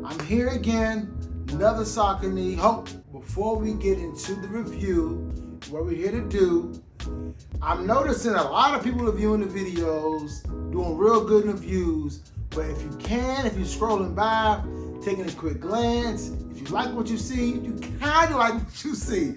I'm here again, another Saucony. Before we get into the review, what we're here to do, I'm noticing a lot of people are viewing the videos, doing real good in the views, but if you're scrolling by, taking a quick glance, if you like what you see, if you kind of like what you see,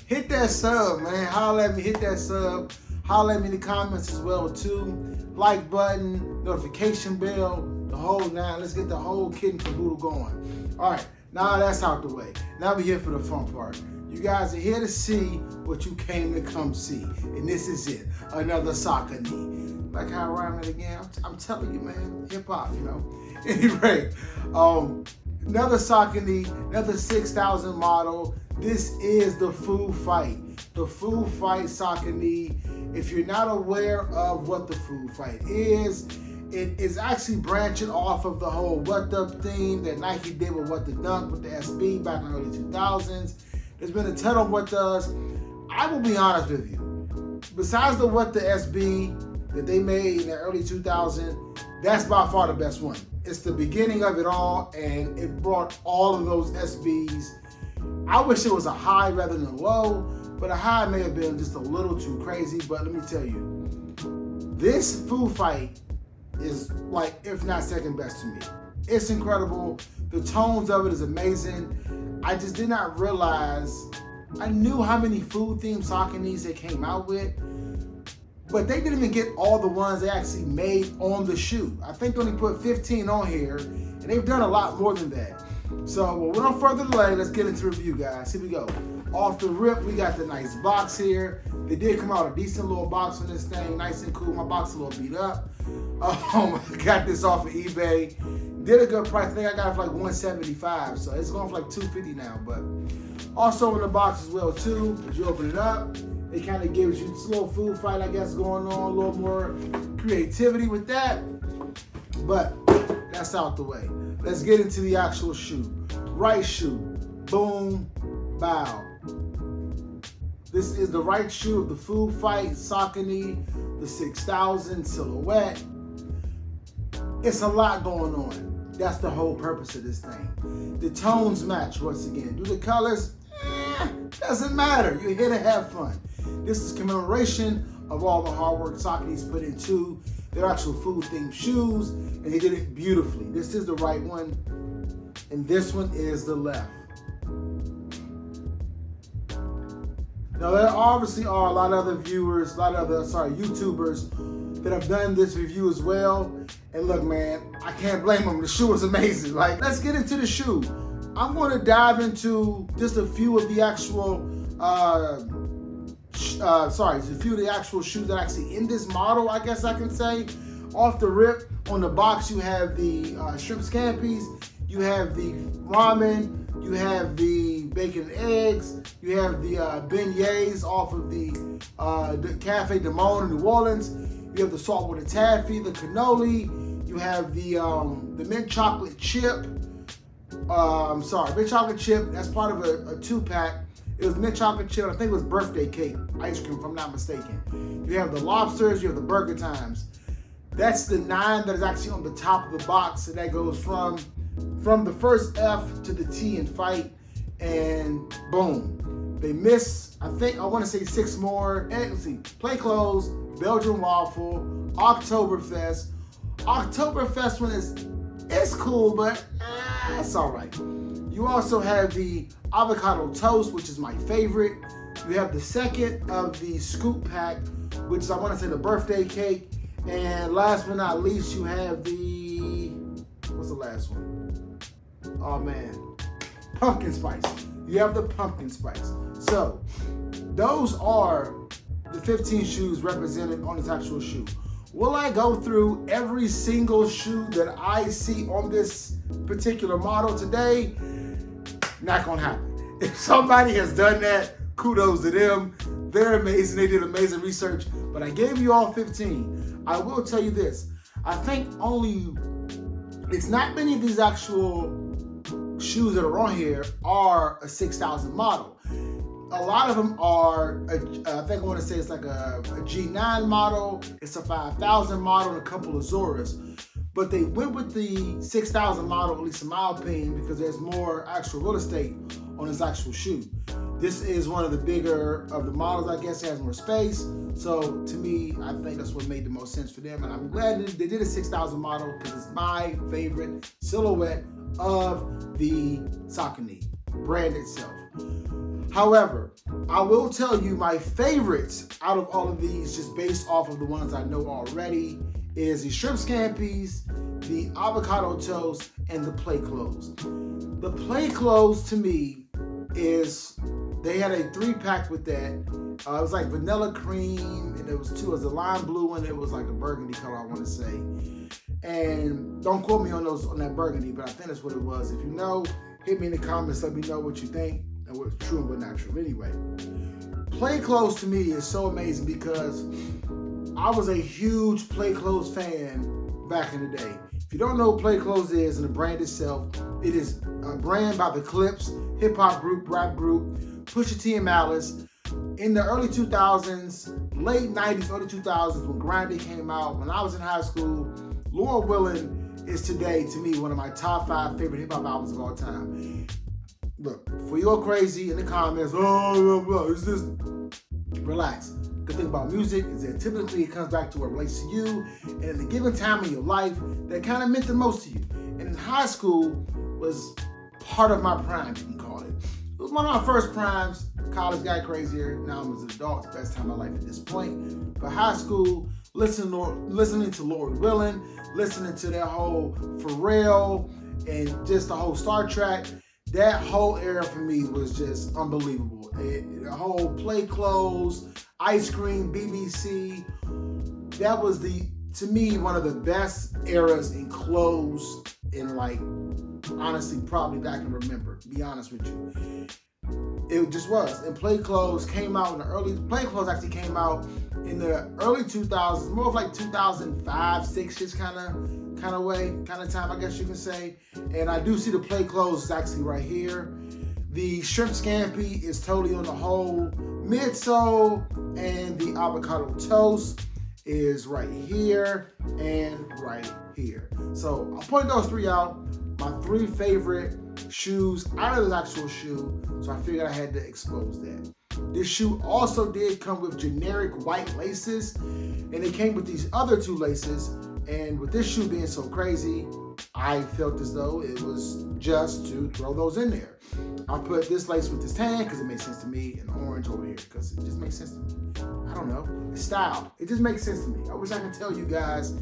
hit that sub, man. Holla at me, hit that sub. Holla at me in the comments as well too. Like button, notification bell, the whole nine. Let's get the whole kit and caboodle going. All right, now that's out the way. Now we're here for the fun part. You guys are here to see what you came to come see. And this is it, another Saucony. Like how I rhyme it again? I'm telling you, man, hip hop, you know. Anyway, another Saucony, another 6000 model. This is the Food Fight. The Food Fight Saucony. If you're not aware of what the Food Fight is, it is actually branching off of the whole What Up theme that Nike did with What the Dunk with the SB back in the early 2000s. There's been a ton of What Does. I will be honest with you. Besides the What the SB that they made in the early 2000s, that's by far the best one. It's the beginning of it all, and it brought all of those SBs. I wish it was a high rather than a low, but a high may have been just a little too crazy. But let me tell you, this Food Fight is like, if not second best to me. It's incredible. The tones of it is amazing. I just did not realize, I knew how many food-themed Sauconys they came out with, but they didn't even get all the ones they actually made on the shoe. I think they only put 15 on here, and they've done a lot more than that. So, without further delay, let's get into the review, guys. Here we go. Off the rip, we got the nice box here. They did come out a decent little box on this thing, nice and cool. My box is a little beat up. I got this off of eBay. Did a good price. I think I got it for like $175, so it's going for like $250 now. But also in the box as well too, as you open it up, it kind of gives you this little food fight, I guess, going on, a little more creativity with that. But that's out the way. Let's get into the actual shoe. Right shoe, boom, bow. This is the right shoe of the Food Fight Saucony, the 6000 silhouette. It's a lot going on. That's the whole purpose of this thing. The tones match once again. Do the colors? Doesn't matter. You're here to have fun. This is commemoration of all the hard work Saucony's put into their actual food-themed shoes, and they did it beautifully. This is the right one, and this one is the left. Now, there obviously are a lot of other viewers, YouTubers that have done this review as well. And look, man, I can't blame them. The shoe is amazing. Like, let's get into the shoe. I'm going to dive into just a few of the actual, shoes that are actually in this model, I guess I can say. Off the rip, on the box, you have the shrimp scampis, you have the ramen, you have the bacon and eggs, you have the beignets off of the Cafe de Monde in New Orleans, you have the saltwater taffy, the cannoli, you have the mint chocolate chip. Mint chocolate chip, that's part of a 2-pack. It was mint chocolate chip, I think it was birthday cake ice cream, if I'm not mistaken. You have the lobsters, you have the burger times. That's the 9 that is actually on the top of the box, and that goes from the first F to the T in fight, and boom. They miss, I want to say 6 more. And let's see, Play Clothes, Belgian Waffle, Oktoberfest. Oktoberfest one it's cool, but it's all right. You also have the avocado toast, which is my favorite. You have the second of the scoop pack, which is, I want to say, the birthday cake. And last but not least, you have the, what's the last one? Oh man, pumpkin spice. You have the pumpkin spice. So those are the 15 shoes represented on this actual shoe. Will I go through every single shoe that I see on this particular model today? Not gonna happen. If somebody has done that, kudos to them. They're amazing. They did amazing research. But I gave you all 15. I will tell you this. I think it's not many of these actual shoes that are on here are a 6000 model. A lot of them are, I think I want to say it's like a G9 model, it's a 5000 model, and a couple of Zoras. but they went with the 6000 model, at least in my opinion, because there's more actual real estate on this actual shoe. This is one of the bigger of the models, I guess. It has more space. So to me, I think that's what made the most sense for them. And I'm glad they did a 6000 model because it's my favorite silhouette of the Saucony brand itself. However, I will tell you my favorites out of all of these, just based off of the ones I know already, is the shrimp scampies, the avocado toast, and the play clothes. The play clothes to me is, they had a 3-pack with that. It was like vanilla cream, and it was a lime blue one. It was like a burgundy color, I want to say. And don't quote me on that burgundy, but I think that's what it was. If you know, hit me in the comments. Let me know what you think and what's true and what's not true. Anyway, play clothes to me is so amazing because I was a huge play clothes fan back in the day. If you don't know what play clothes is and the brand itself, it is a brand by the Clips, hip hop group, rap group, Pusha T and Malice. In the early 2000s, late 90s, early 2000s, when Grinding came out, when I was in high school, Lord willing is today, to me, one of my top 5 favorite hip hop albums of all time. Look, for you all crazy in the comments, is this? Relax. Good thing about music is that typically it comes back to what relates to you, and in a given time in your life that kind of meant the most to you. And in high school was part of my prime, you can call it. It was one of my first primes. College got crazier. Now I'm as an adult. It's the best time of my life at this point. But high school, listening to Lord Willing, listening to that whole Pharrell and just the whole Star Trek, that whole era for me was just unbelievable. The whole play clothes, ice cream, BBC, that was to me, one of the best eras in clothes in, like, honestly, probably that I can remember, to be honest with you. It just was. And play clothes came out in the early, play clothes actually came out in the early 2000s, more of like 2005, 6-ish kind of way, kind of time, I guess you can say. And I do see the play clothes is actually right here. The shrimp scampi is totally on the whole midsole, and the avocado toast is right here and right here. So I'll point those 3 out. My 3 favorite shoes out of this actual shoe, so I figured I had to expose that. This shoe also did come with generic white laces, and it came with these other 2 laces, and with this shoe being so crazy, I felt as though it was just to throw those in there. I put this lace with this tan because it makes sense to me, and orange over here because it just makes sense to me. I don't know, it's style. It just makes sense to me. I wish I could tell you guys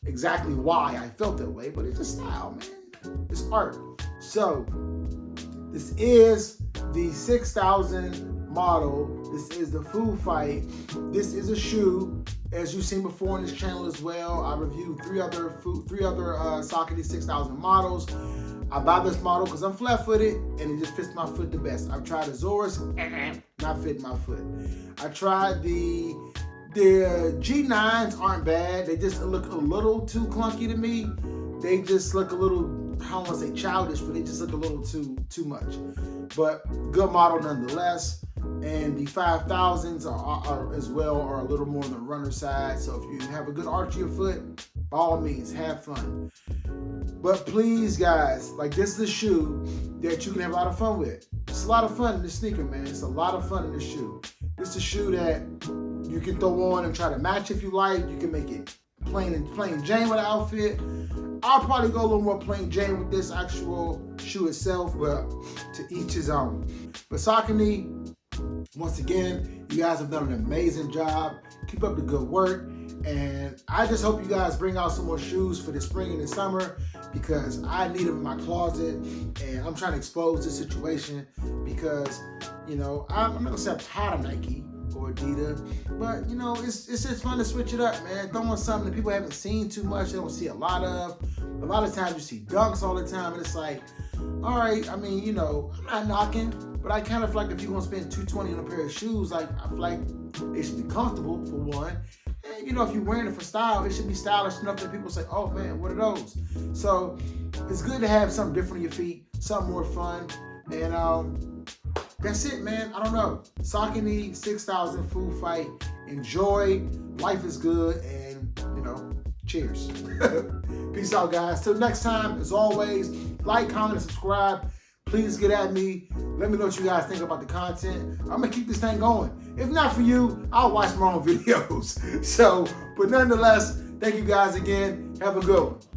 exactly why I felt that way, but it's just style, man. It's art. So this is the 6000 model. This is the Food Fight. This is a shoe, as you've seen before on this channel as well. I reviewed 3 other Saucony 6000 models. I buy this model because I'm flat-footed and it just fits my foot the best. I've tried Azores, not fitting my foot. I tried the G9s, aren't bad. They just look a little too clunky to me. They just look a little, I don't want to say childish, but they just look a little too much. But good model nonetheless. And the 5000s are as well, are a little more on the runner side. So if you have a good arch of your foot, by all means, have fun. But please, guys, like, this is a shoe that you can have a lot of fun with. It's a lot of fun in this sneaker, man. It's a lot of fun in this shoe. It's a shoe that you can throw on and try to match if you like. You can make it plain Jane with the outfit. I'll probably go a little more plain Jane with this actual shoe itself, but to each his own. But Saucony, once again, you guys have done an amazing job. Keep up the good work. And I just hope you guys bring out some more shoes for the spring and the summer, because I need them in my closet, and I'm trying to expose this situation because, you know, I'm not gonna say I'm tired of Nike or Adidas, but, you know, it's just fun to switch it up, man. Throw on something that people haven't seen too much, they don't see a lot of. A lot of times you see dunks all the time, and it's like, all right, I mean, you know, I'm not knocking, but I kind of feel like if you're gonna spend $220 on a pair of shoes, like, I feel like they should be comfortable for one. And, you know, if you're wearing it for style, it should be stylish enough that people say, oh man, what are those? So it's good to have something different on your feet, something more fun. And that's it, man. I don't know. Saucony 6000 Food Fight. Enjoy. Life is good. And, you know, Cheers. Peace out, guys. Till next time, as always, like, comment, and subscribe. Please get at me. Let me know what you guys think about the content. I'm going to keep this thing going. If not for you, I'll watch my own videos. But nonetheless, thank you guys again. Have a good one.